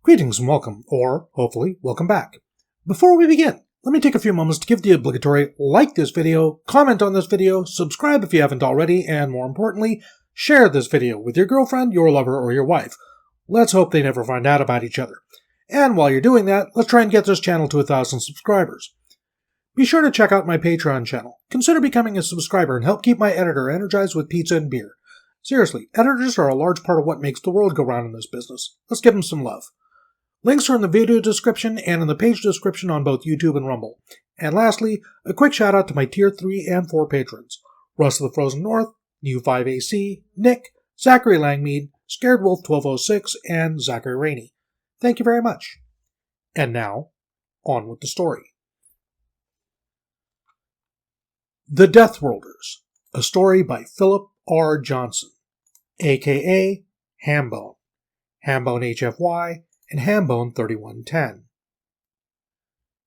Greetings and welcome, or hopefully welcome back. Before we begin, let me take a few moments to give the obligatory like this video, comment on this video, subscribe if you haven't already, and more importantly, share this video with your girlfriend, your lover, or your wife. Let's hope they never find out about each other. And while you're doing that, let's try and get this channel to 1,000 subscribers. Be sure to check out my Patreon channel. Consider becoming a subscriber and help keep my editor energized with pizza and beer. Seriously, editors are a large part of what makes the world go round in this business. Let's give them some love. Links are in the video description and in the page description on both YouTube and Rumble. And lastly, a quick shout out to my Tier 3 and 4 patrons. Russ of the Frozen North, U5AC, Nick, Zachary Langmead, Scared Wolf 1206, and Zachery Raney. Thank you very much. And now, on with the story. The Deathworlders, a story by Philip R. Johnson, a.k.a. Hambone, Hambone HFY, and Hambone 3110.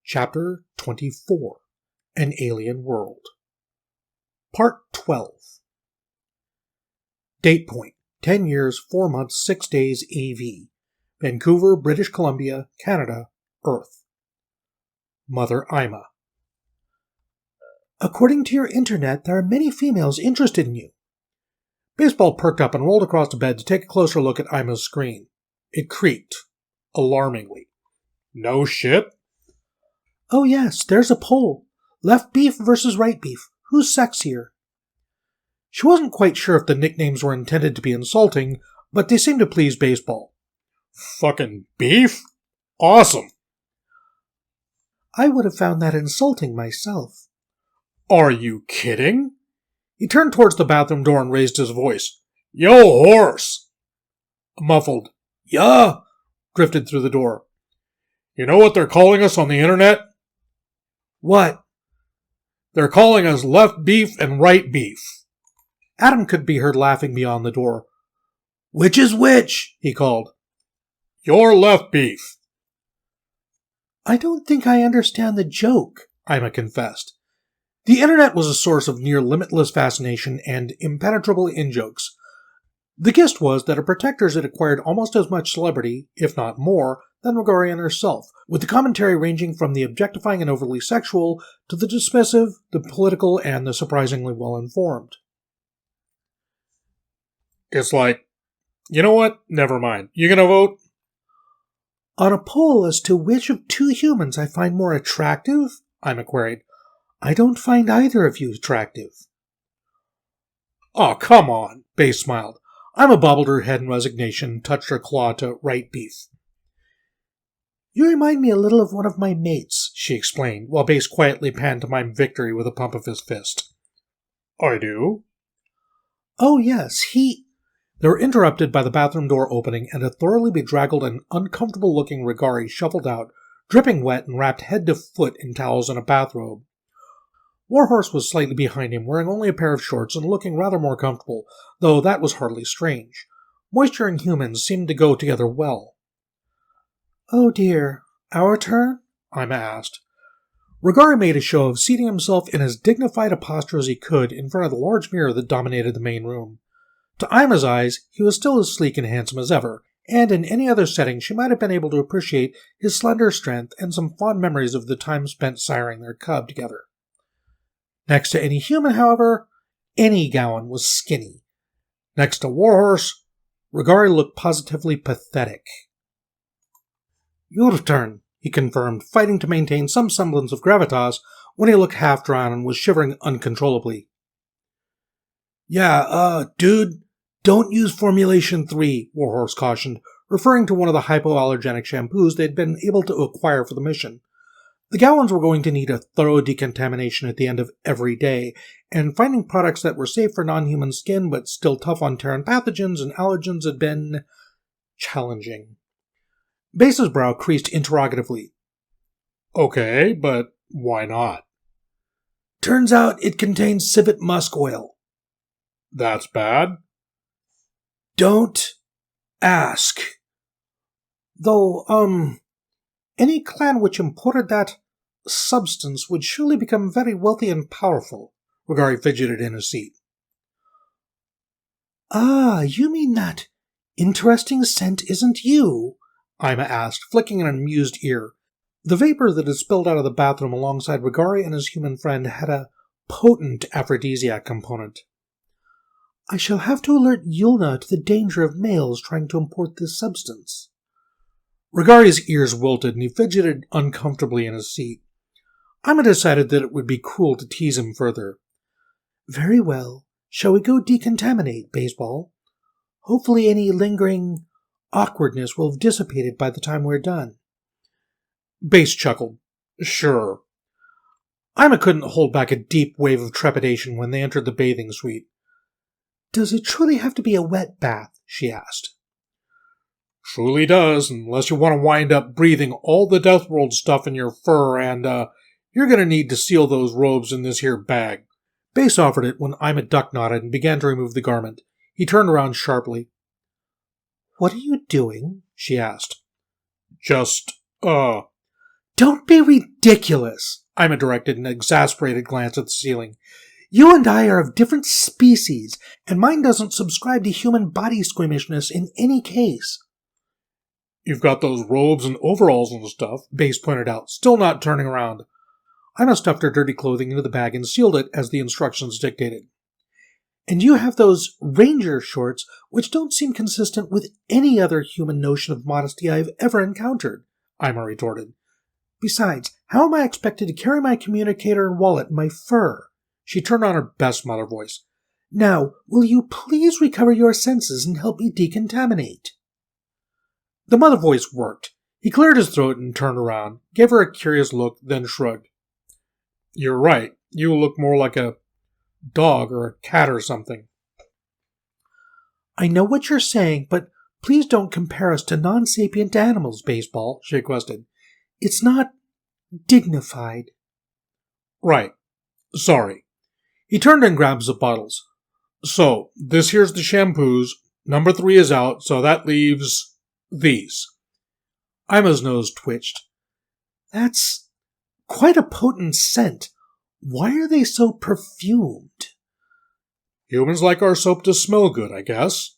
Chapter 24, An Alien World. Part 12. Date point, 10 years, 4 months, 6 days AV. Vancouver, British Columbia, Canada, Earth. Mother Ima. According to your internet, there are many females interested in you. Baseball perked up and rolled across the bed to take a closer look at Ima's screen. It creaked. Alarmingly. No shit? Oh yes, there's a poll. Left beef versus right beef. Who's sexier? She wasn't quite sure if the nicknames were intended to be insulting, but they seemed to please baseball. Fucking beef? Awesome! I would have found that insulting myself. Are you kidding? He turned towards the bathroom door and raised his voice. Yo, horse! A muffled, yeah, drifted through the door. You know what they're calling us on the internet? What? They're calling us left beef and right beef. Adam could be heard laughing beyond the door. Which is which? He called. You're left beef. I don't think I understand the joke, Ima confessed. The internet was a source of near-limitless fascination and impenetrable in-jokes. The gist was that her protectors had acquired almost as much celebrity, if not more, than Gaoian herself, with the commentary ranging from the objectifying and overly sexual to the dismissive, the political, and the surprisingly well-informed. It's like, you know what? Never mind. You gonna vote? On a poll as to which of two humans I find more attractive? Ima queried. I don't find either of you attractive. Oh, come on, Base smiled. Ima bobbled her head in resignation and touched her claw to right beef. You remind me a little of one of my mates, she explained, while Base quietly pantomimed victory with a pump of his fist. I do? Oh, yes, he... They were interrupted by the bathroom door opening, and a thoroughly bedraggled and uncomfortable-looking Raigari shuffled out, dripping wet and wrapped head to foot in towels and a bathrobe. Warhorse was slightly behind him, wearing only a pair of shorts and looking rather more comfortable, though that was hardly strange. Moisture and humans seemed to go together well. Oh dear, our turn? Ima asked. Raigari made a show of seating himself in as dignified a posture as he could in front of the large mirror that dominated the main room. To Ima's eyes, he was still as sleek and handsome as ever, and in any other setting she might have been able to appreciate his slender strength and some fond memories of the time spent siring their cub together. Next to any human, however, any Gaoian was skinny. Next to Warhorse, Raigari looked positively pathetic. Your turn, he confirmed, fighting to maintain some semblance of gravitas when he looked half-drawn and was shivering uncontrollably. Yeah, dude, don't use Formulation 3, Warhorse cautioned, referring to one of the hypoallergenic shampoos they had been able to acquire for the mission. The Gaoians were going to need a thorough decontamination at the end of every day, and finding products that were safe for non-human skin but still tough on Terran pathogens and allergens had been challenging. Base's brow creased interrogatively. Okay, but why not? Turns out it contains civet musk oil. That's bad? Don't ask. Though, any clan which imported that substance would surely become very wealthy and powerful, Raigari fidgeted in his seat. Ah, you mean that interesting scent isn't you? Ima asked, flicking an amused ear. The vapor that had spilled out of the bathroom alongside Regari and his human friend had a potent aphrodisiac component. I shall have to alert Yulna to the danger of males trying to import this substance. Regari's ears wilted, and he fidgeted uncomfortably in his seat. Ima decided that it would be cruel to tease him further. Very well. Shall we go decontaminate, Baseball? Hopefully any lingering awkwardness will have dissipated by the time we're done. Base chuckled. Sure. Ima couldn't hold back a deep wave of trepidation when they entered the bathing suite. Does it truly have to be a wet bath? She asked. Truly does, unless you want to wind up breathing all the Deathworld stuff in your fur, and, you're going to need to seal those robes in this here bag. Base offered it when Ima duck-nodded and began to remove the garment. He turned around sharply. What are you doing? She asked. Just, Don't be ridiculous, Ima directed an exasperated glance at the ceiling. You and I are of different species, and mine doesn't subscribe to human body squeamishness in any case. You've got those robes and overalls and stuff, Base pointed out, still not turning around. Ima stuffed her dirty clothing into the bag and sealed it as the instructions dictated. And you have those ranger shorts, which don't seem consistent with any other human notion of modesty I've ever encountered, Ima retorted. Besides, how am I expected to carry my communicator and wallet in my fur? She turned on her best mother voice. Now, will you please recover your senses and help me decontaminate? The mother voice worked. He cleared his throat and turned around, gave her a curious look, then shrugged. You're right. You look more like a dog or a cat or something. I know what you're saying, but please don't compare us to non-sapient animals, Baseball, she requested. It's not dignified. Right. Sorry. He turned and grabbed the bottles. So, this here's the shampoos. Number 3 is out, so that leaves these. Ima's nose twitched. That's quite a potent scent. Why are they so perfumed? Humans like our soap to smell good, I guess.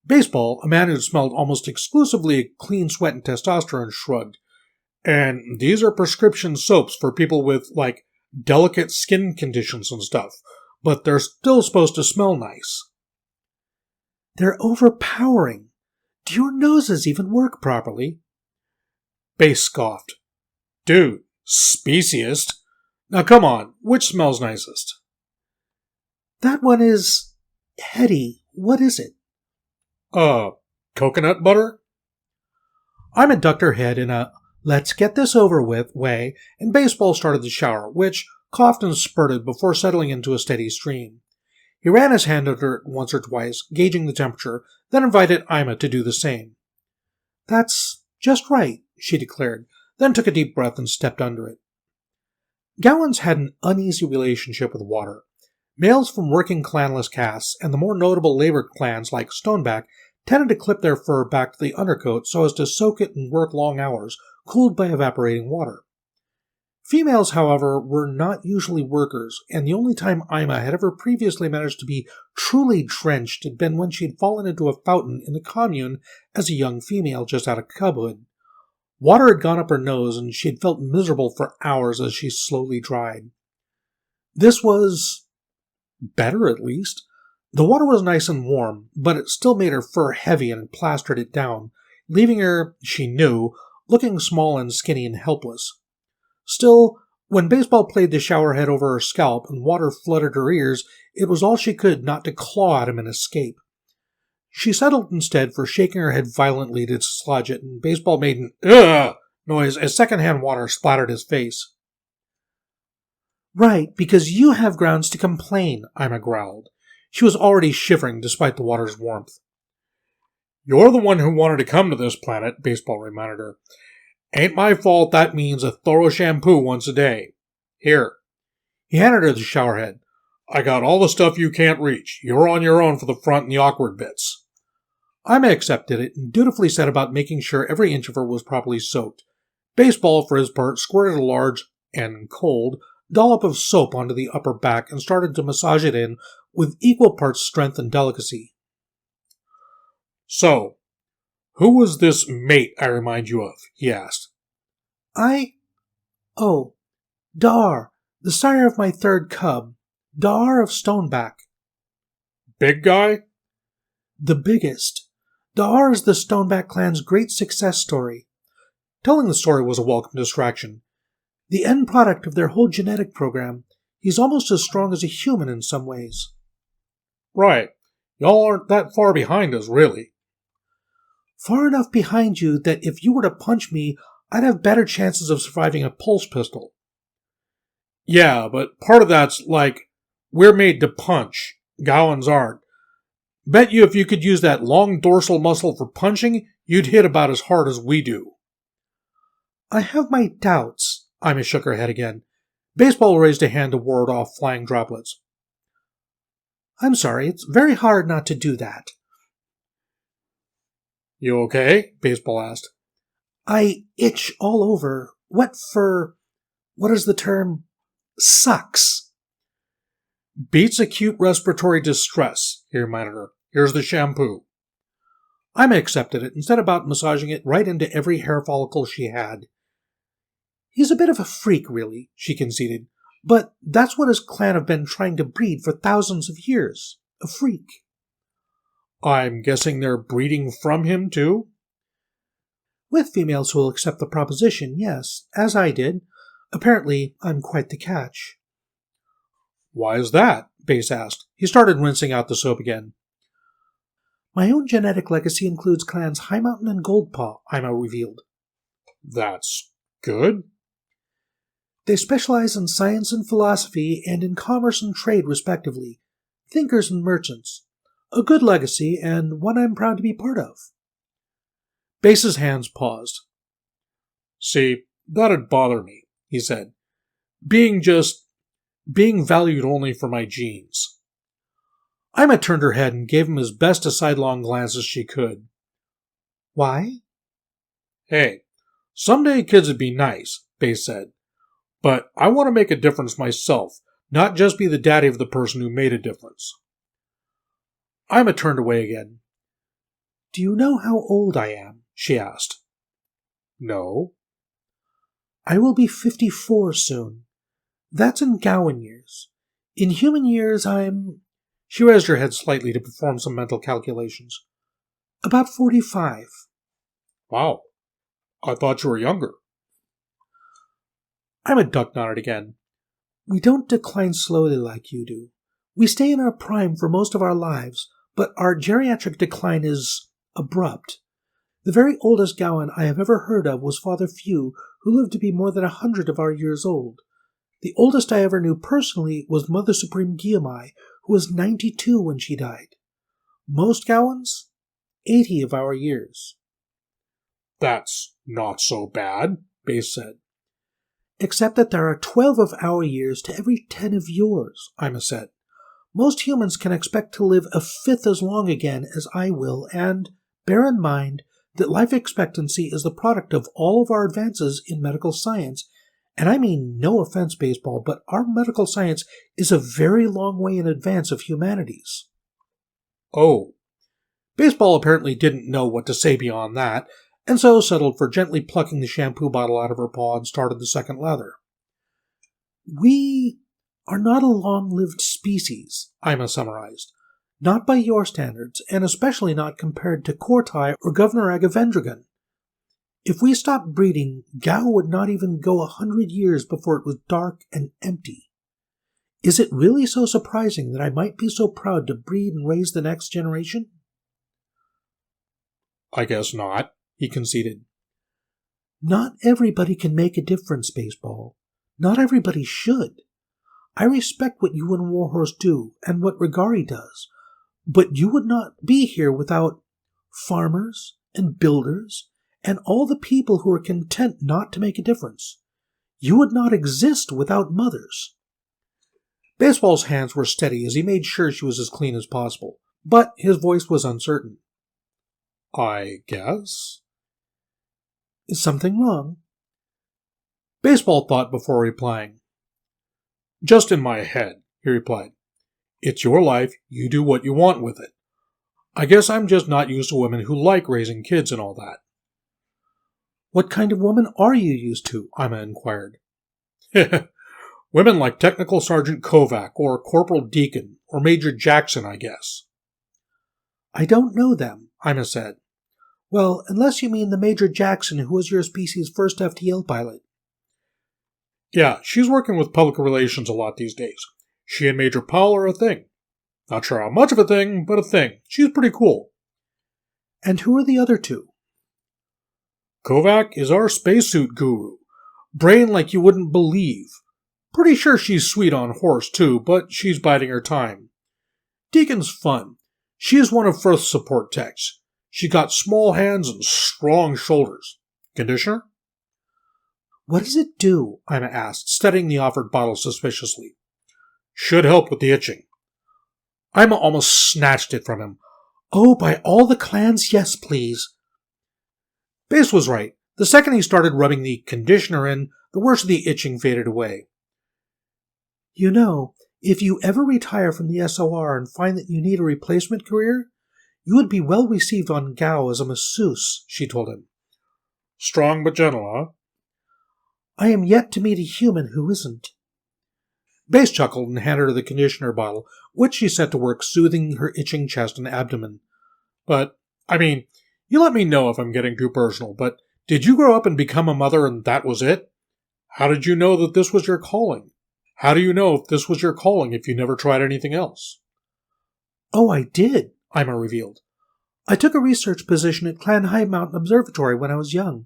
Baseball, a man who smelled almost exclusively clean sweat and testosterone, shrugged. And these are prescription soaps for people with, delicate skin conditions and stuff. But they're still supposed to smell nice. They're overpowering. Do your noses even work properly? Base scoffed. Dude, speciest. Now come on, which smells nicest? That one is heady. What is it? Coconut butter? Ima ducked her head in a let's get this over with way, and Baseball started the shower, which coughed and spurted before settling into a steady stream. He ran his hand under it once or twice, gauging the temperature, then invited Ima to do the same. That's just right, she declared, then took a deep breath and stepped under it. Gaoians had an uneasy relationship with water. Males from working clanless castes and the more notable labor clans like Stoneback tended to clip their fur back to the undercoat so as to soak it and work long hours, cooled by evaporating water. Females, however, were not usually workers, and the only time Ima had ever previously managed to be truly drenched had been when she had fallen into a fountain in the commune as a young female just out of cubhood. Water had gone up her nose, and she had felt miserable for hours as she slowly dried. This was better, at least. The water was nice and warm, but it still made her fur heavy and plastered it down, leaving her, she knew, looking small and skinny and helpless. Still, when Baseball played the shower head over her scalp and water flooded her ears, it was all she could not to claw at him and escape. She settled instead for shaking her head violently to dislodge it, and Baseball made an "ugh" noise as secondhand water splattered his face. Right, because you have grounds to complain, Ima growled. She was already shivering despite the water's warmth. You're the one who wanted to come to this planet, Baseball reminded her. Ain't my fault that means a thorough shampoo once a day. Here. He handed her the shower head. I got all the stuff you can't reach. You're on your own for the front and the awkward bits. Ima accepted it and dutifully set about making sure every inch of her was properly soaked. Baseball, for his part, squirted a large, and cold, dollop of soap onto the upper back and started to massage it in with equal parts strength and delicacy. So, Who was this mate I remind you of? He asked. Oh, Dar, the sire of my third cub, Dar of Stoneback. Big guy? The biggest. Dar is the Stoneback clan's great success story. Telling the story was a welcome distraction. The end product of their whole genetic program. He's almost as strong as a human in some ways. Right. Y'all aren't that far behind us, really. Far enough behind you that if you were to punch me, I'd have better chances of surviving a pulse pistol. Yeah, but part of that's like, we're made to punch. Gaoians aren't. Bet you if you could use that long dorsal muscle for punching, you'd hit about as hard as we do. I have my doubts. Ima shook her head again. Baseball raised a hand to ward off flying droplets. I'm sorry, it's very hard not to do that. You okay? Baseball asked. I itch all over. Wet fur, what is the term? Sucks. Beats acute respiratory distress, he reminded her. Here's the shampoo. Ima accepted it and set about massaging it right into every hair follicle she had. He's a bit of a freak, really, she conceded. But that's what his clan have been trying to breed for thousands of years. A freak. I'm guessing they're breeding from him, too? With females who will accept the proposition, yes, as I did. Apparently, I'm quite the catch. Why is that? Base asked. He started rinsing out the soap again. My own genetic legacy includes clans High Mountain and Goldpaw, Ima revealed. That's good. They specialize in science and philosophy and in commerce and trade, respectively. Thinkers and merchants. A good legacy, and one I'm proud to be part of. Base's hands paused. See, that'd bother me, he said. Being valued only for my genes. Ima turned her head and gave him as best a sidelong glance as she could. Why? Hey, someday kids would be nice, Base said. But I want to make a difference myself, not just be the daddy of the person who made a difference. Ima turned away again. Do you know how old I am? She asked. No. I will be 54 soon. That's in Gaoian years. In human years, I'm... She raised her head slightly to perform some mental calculations. About 45. Wow. I thought you were younger. Ima duck nodded again. We don't decline slowly like you do. We stay in our prime for most of our lives, but our geriatric decline is abrupt. The very oldest Gaoian I have ever heard of was Father Few, who lived to be more than 100 of our years old. The oldest I ever knew personally was Mother Supreme Giamai, who was 92 when she died. Most Gaoians, 80 of our years. That's not so bad, Base said. Except that there are 12 of our years to every 10 of yours, Ima said. Most humans can expect to live a fifth as long again as I will, and bear in mind that life expectancy is the product of all of our advances in medical science. And I mean no offense, Baseball, but our medical science is a very long way in advance of humanity's. Oh. Baseball apparently didn't know what to say beyond that, and so settled for gently plucking the shampoo bottle out of her paw and started the second lather. We are not a long-lived species, Ima summarized. Not by your standards, and especially not compared to Kortai or Governor Agavendragon. If we stopped breeding, Gao would not even go 100 years before it was dark and empty. Is it really so surprising that I might be so proud to breed and raise the next generation? I guess not, he conceded. Not everybody can make a difference, Baseball. Not everybody should. I respect what you and Warhorse do, and what Rigari does, but you would not be here without farmers and builders and all the people who are content not to make a difference. You would not exist without mothers. Baseball's hands were steady as he made sure she was as clean as possible, but his voice was uncertain. I guess? Is something wrong? Baseball thought before replying. Just in my head, he replied. It's your life, you do what you want with it. I guess I'm just not used to women who like raising kids and all that. What kind of woman are you used to? Ima inquired. Women like Technical Sergeant Kovac, or Corporal Deacon, or Major Jackson, I guess. I don't know them, Ima said. Well, unless you mean the Major Jackson who was your species' first FTL pilot. Yeah, she's working with public relations a lot these days. She and Major Powell are a thing. Not sure how much of a thing, but a thing. She's pretty cool. And who are the other two? Kovac is our spacesuit guru. Brain like you wouldn't believe. Pretty sure she's sweet on horse, too, but she's biding her time. Deacon's fun. She is one of Firth's support techs. She got small hands and strong shoulders. Conditioner? What does it do? Ima asked, studying the offered bottle suspiciously. Should help with the itching. Ima almost snatched it from him. Oh, by all the clans, yes, please. Base was right. The second he started rubbing the conditioner in, the worst of the itching faded away. You know, if you ever retire from the SOR and find that you need a replacement career, you would be well received on Gao as a masseuse, she told him. Strong but gentle, huh? I am yet to meet a human who isn't. Base chuckled and handed her the conditioner bottle, which she set to work soothing her itching chest and abdomen. But, you let me know if I'm getting too personal, but did you grow up and become a mother and that was it? How did you know that this was your calling? How do you know if this was your calling if you never tried anything else? Oh, I did, Ima revealed. I took a research position at Clan High Mountain Observatory when I was young.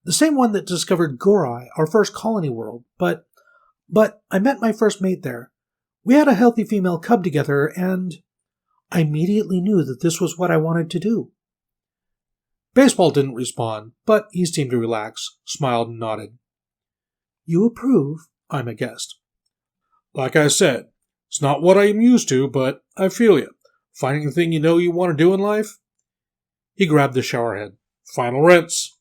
The same one that discovered Gorai, our first colony world, but I met my first mate there. We had a healthy female cub together, and I immediately knew that this was what I wanted to do. Baseball didn't respond, but he seemed to relax, smiled and nodded. You approve? Ima guessed. Like I said, it's not what I am used to, but I feel you. Finding the thing you know you want to do in life? He grabbed the showerhead. Final rinse.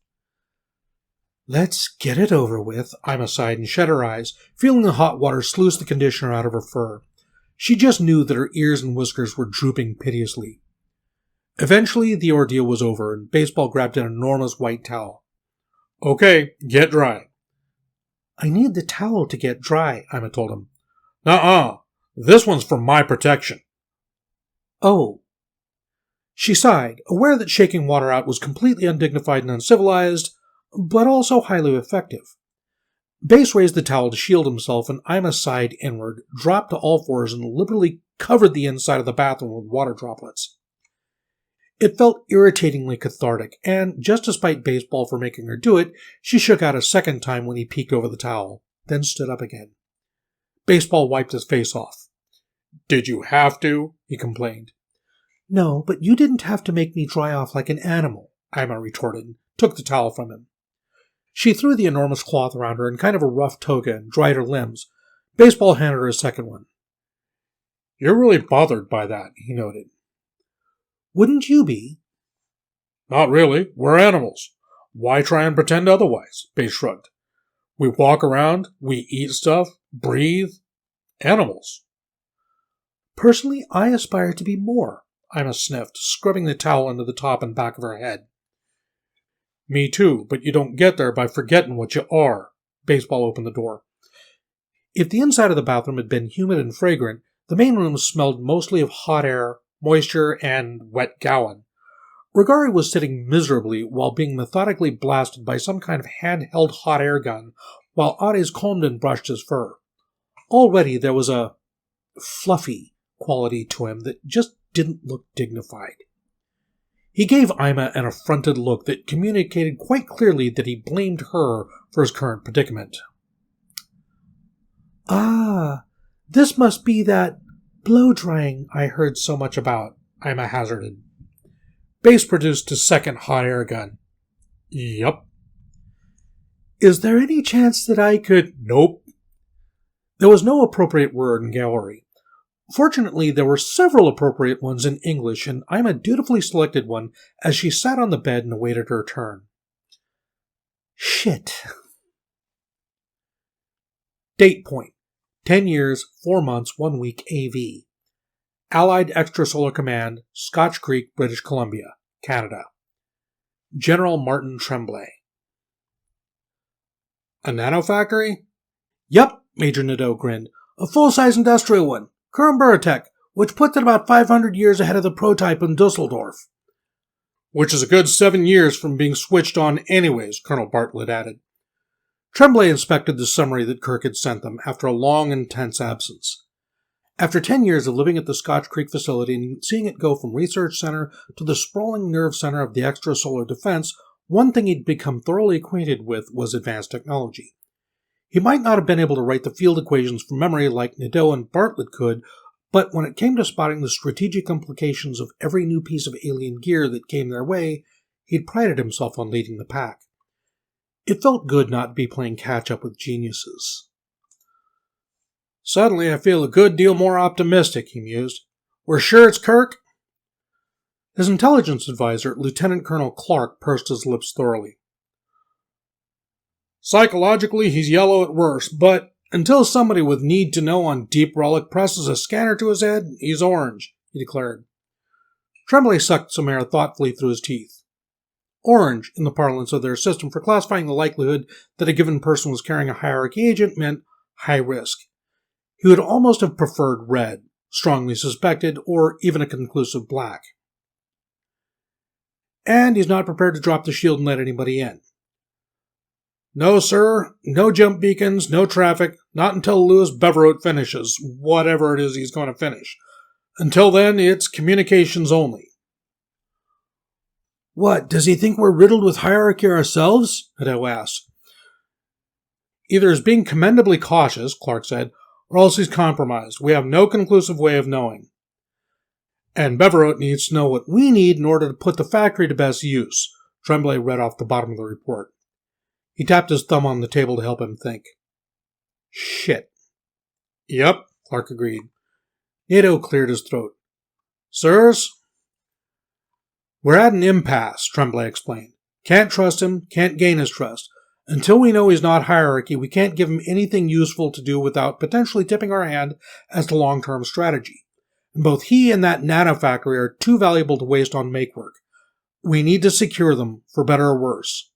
Let's get it over with, Ima sighed and shut her eyes, feeling the hot water sluice the conditioner out of her fur. She just knew that her ears and whiskers were drooping piteously. Eventually, the ordeal was over, and Baseball grabbed an enormous white towel. Okay, get dry. I need the towel to get dry, Ima told him. Nuh-uh. This one's for my protection. Oh. She sighed, aware that shaking water out was completely undignified and uncivilized, but also highly effective. Base raised the towel to shield himself, and Ima sighed inward, dropped to all fours, and liberally covered the inside of the bathroom with water droplets. It felt irritatingly cathartic, and just to spite Baseball for making her do it, she shook out a second time when he peeked over the towel, then stood up again. Baseball wiped his face off. Did you have to? He complained. No, but you didn't have to make me dry off like an animal, Ima retorted, and took the towel from him. She threw the enormous cloth around her in kind of a rough toga and dried her limbs. Baseball handed her a second one. You're really bothered by that, he noted. Wouldn't you be? Not really. We're animals. Why try and pretend otherwise? Base shrugged. We walk around, we eat stuff, breathe. Animals. Personally, I aspire to be more, Ima sniffed, scrubbing the towel into the top and back of her head. Me too, but you don't get there by forgetting what you are. Baseball opened the door. If the inside of the bathroom had been humid and fragrant, the main room smelled mostly of hot air, moisture, and wet Gaoan. Regari was sitting miserably while being methodically blasted by some kind of handheld hot air gun, while Ares combed and brushed his fur. Already there was a fluffy quality to him that just didn't look dignified. He gave Ima an affronted look that communicated quite clearly that he blamed her for his current predicament. Ah, this must be that blow-drying I heard so much about, Ima hazarded. Base produced his second hot air gun. Yup. Is there any chance that I could... Nope. There was no appropriate word in Gaori. Fortunately, there were several appropriate ones in English, and Ima dutifully selected one as she sat on the bed and awaited her turn. Shit. Date point. 10 years, 4 months, 1 week AV. Allied Extrasolar Command, Scotch Creek, British Columbia, Canada. General Martin Tremblay. A nanofactory? Yup, Major Nadeau grinned. A full-size industrial one. Current Buratech, which puts it about 500 years ahead of the prototype in Dusseldorf. Which is a good 7 years from being switched on anyways, Colonel Bartlett added. Tremblay inspected the summary that Kirk had sent them after a long, intense absence. After 10 years of living at the Scotch Creek facility and seeing it go from research center to the sprawling nerve center of the extrasolar defense, one thing he'd become thoroughly acquainted with was advanced technology. He might not have been able to write the field equations from memory like Nadeau and Bartlett could, but when it came to spotting the strategic implications of every new piece of alien gear that came their way, he'd prided himself on leading the pack. It felt good not to be playing catch-up with geniuses. Suddenly I feel a good deal more optimistic, he mused. We're sure it's Kirk? His intelligence advisor, Lieutenant Colonel Clark, pursed his lips thoroughly. Psychologically, he's yellow at worst, but until somebody with need to know on Deep Relic presses a scanner to his head, he's orange, he declared. Tremblay sucked some air thoughtfully through his teeth. Orange, in the parlance of their system for classifying the likelihood that a given person was carrying a hierarchy agent, meant high risk. He would almost have preferred red, strongly suspected, or even a conclusive black. And he's not prepared to drop the shield and let anybody in. No, sir. No jump beacons, no traffic, not until Louis Beverot finishes, whatever it is he's going to finish. Until then, it's communications only. What, does he think we're riddled with hierarchy ourselves? Nadeau asked. Either he's being commendably cautious, Clark said, or else he's compromised. We have no conclusive way of knowing. And Beverot needs to know what we need in order to put the factory to best use, Tremblay read off the bottom of the report. He tapped his thumb on the table to help him think. Shit. Yep, Clark agreed. Nadeau cleared his throat. Sirs? We're at an impasse, Tremblay explained. Can't trust him, can't gain his trust. Until we know he's not hierarchy, we can't give him anything useful to do without potentially tipping our hand as to long-term strategy. And both he and that nanofactory are too valuable to waste on make-work. We need to secure them, for better or worse.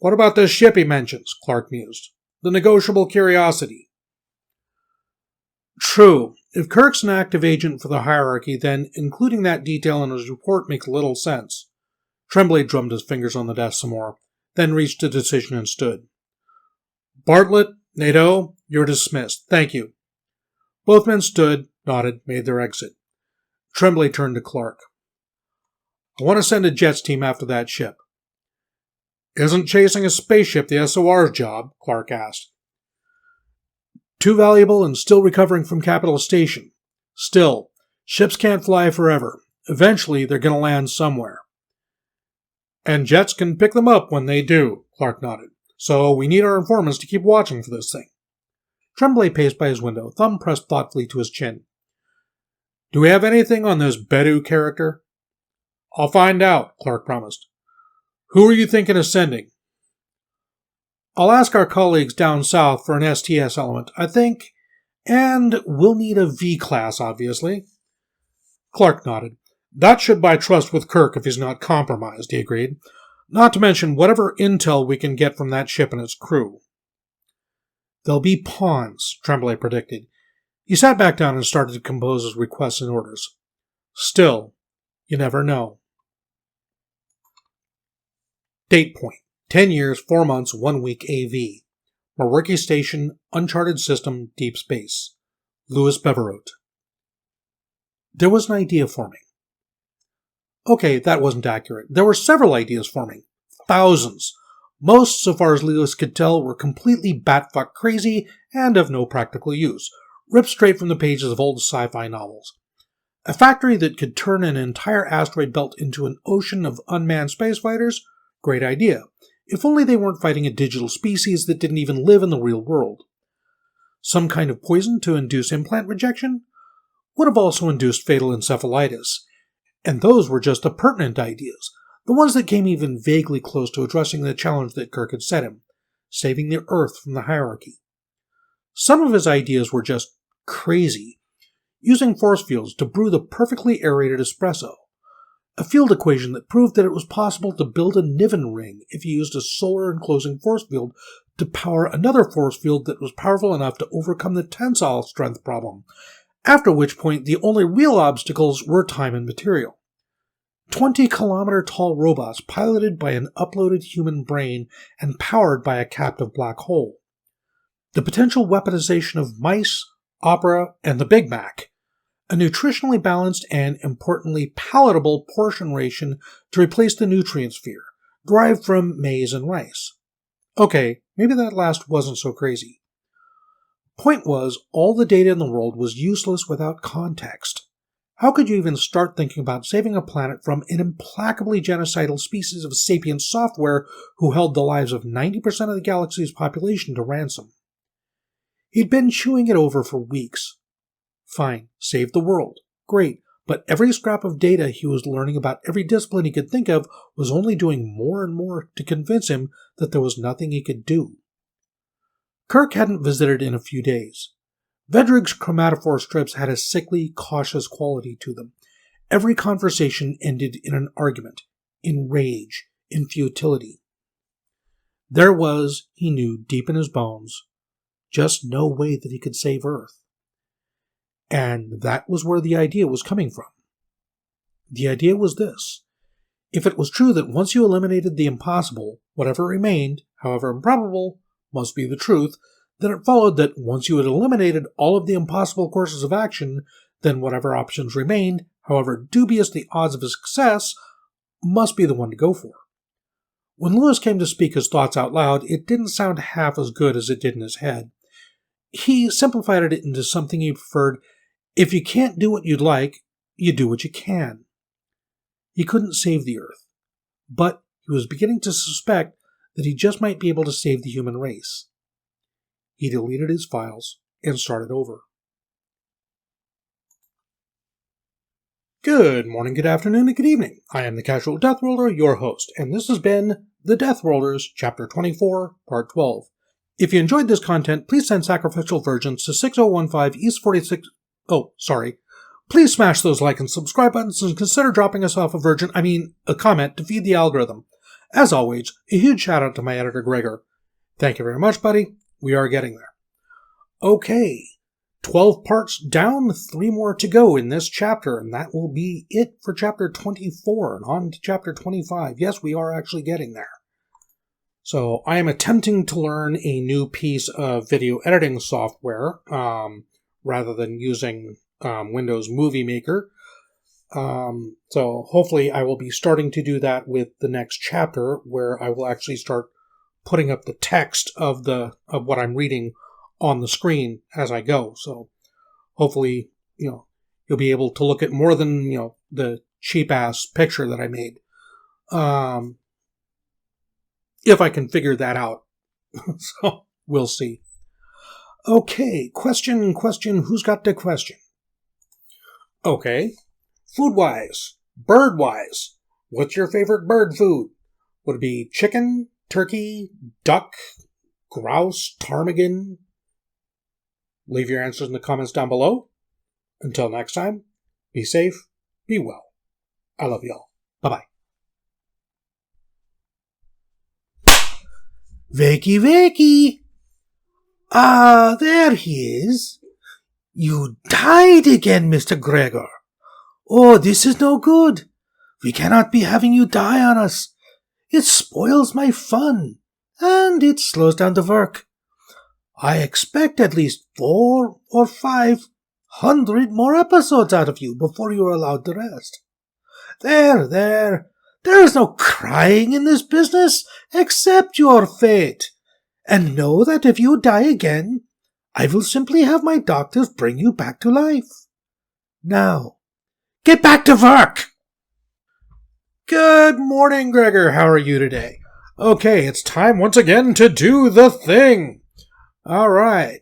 What about this ship he mentions? Clark mused. The negotiable curiosity. True. If Kirk's an active agent for the hierarchy, then including that detail in his report makes little sense. Tremblay drummed his fingers on the desk some more, then reached a decision and stood. Bartlett, Nadeau, you're dismissed. Thank you. Both men stood, nodded, made their exit. Tremblay turned to Clark. I want to send a jets team after that ship. Isn't chasing a spaceship the SOR's job? Clark asked. Too valuable and still recovering from Capital Station. Still, ships can't fly forever. Eventually, they're going to land somewhere. And jets can pick them up when they do, Clark nodded. So we need our informants to keep watching for this thing. Tremblay paced by his window, thumb pressed thoughtfully to his chin. Do we have anything on this Bedu character? I'll find out, Clark promised. Who are you thinking of sending? I'll ask our colleagues down south for an STS element, I think, and we'll need a V-class, obviously. Clark nodded. That should buy trust with Kirk if he's not compromised, he agreed. Not to mention whatever intel we can get from that ship and its crew. They'll be pawns, Tremblay predicted. He sat back down and started to compose his requests and orders. Still, you never know. Date point. 10 years, 4 months, 1 week AV. Mawerki Station, Uncharted System, Deep Space. Louis Beverot. There was an idea forming. Okay, that wasn't accurate. There were several ideas forming. Thousands. Most, so far as Louis could tell, were completely bat-fuck crazy and of no practical use. Ripped straight from the pages of old sci-fi novels. A factory that could turn an entire asteroid belt into an ocean of unmanned space fighters? Great idea. If only they weren't fighting a digital species that didn't even live in the real world. Some kind of poison to induce implant rejection? Would have also induced fatal encephalitis. And those were just the pertinent ideas, the ones that came even vaguely close to addressing the challenge that Kirk had set him, saving the Earth from the hierarchy. Some of his ideas were just crazy. using force fields to brew the perfectly aerated espresso. A field equation that proved that it was possible to build a Niven ring if you used a solar enclosing force field to power another force field that was powerful enough to overcome the tensile strength problem, after which point the only real obstacles were time and material. 20-kilometer-tall robots piloted by an uploaded human brain and powered by a captive black hole. The potential weaponization of mice, opera, and the Big Mac. A nutritionally balanced and, importantly, palatable portion ration to replace the nutrient sphere, derived from maize and rice. Okay, maybe that last wasn't so crazy. Point was, all the data in the world was useless without context. How could you even start thinking about saving a planet from an implacably genocidal species of sapient software who held the lives of 90% of the galaxy's population to ransom? He'd been chewing it over for weeks. Fine, save the world. Great, but every scrap of data he was learning about every discipline he could think of was only doing more and more to convince him that there was nothing he could do. Kirk hadn't visited in a few days. Vedrig's chromatophore strips had a sickly, cautious quality to them. Every conversation ended in an argument, in rage, in futility. There was, he knew deep in his bones, just no way that he could save Earth. And that was where the idea was coming from. The idea was this. If it was true that once you eliminated the impossible, whatever remained, however improbable, must be the truth, then it followed that once you had eliminated all of the impossible courses of action, then whatever options remained, however dubious the odds of success, must be the one to go for. When Lewis came to speak his thoughts out loud, it didn't sound half as good as it did in his head. He simplified it into something he preferred. If you can't do what you'd like, you do what you can. He couldn't save the Earth, but he was beginning to suspect that he just might be able to save the human race. He deleted his files and started over. Good morning, good afternoon, and good evening. I am the Casual Deathworlder, your host, and this has been The Deathworlders, Chapter 24, Part 12. If you enjoyed this content, please send sacrificial virgins to 6015 East 46... Please smash those like and subscribe buttons and consider dropping us off a comment to feed the algorithm. As always, a huge shout out to my editor, Graygor. Thank you very much, buddy. We are getting there. Okay, 12 parts down, 3 more to go in this chapter, and that will be it for Chapter 24, and on to Chapter 25. Yes, we are actually getting there. So, I am attempting to learn a new piece of video editing software, rather than using Windows Movie Maker. So, hopefully I will be starting to do that with the next chapter, where I will actually start putting up the text of what I'm reading on the screen as I go. So hopefully, you'll be able to look at more than, the cheap ass picture that I made. If I can figure that out. So we'll see. Okay, question, who's got the question? Okay. Food-wise, bird-wise, what's your favorite bird food? Would it be chicken, turkey, duck, grouse, ptarmigan? Leave your answers in the comments down below. Until next time, be safe, be well. I love y'all. Bye-bye. Wakey! Ah, there he is. You died again, Mr. Graygor. Oh, this is no good. We cannot be having you die on us. It spoils my fun, and it slows down the work. I expect at least 400 or 500 more episodes out of you before you are allowed the rest. There. There is no crying in this business. Accept your fate. And know that if you die again, I will simply have my doctors bring you back to life. Now, get back to work! Good morning, Gregor. How are you today? Okay, it's time once again to do the thing. All right.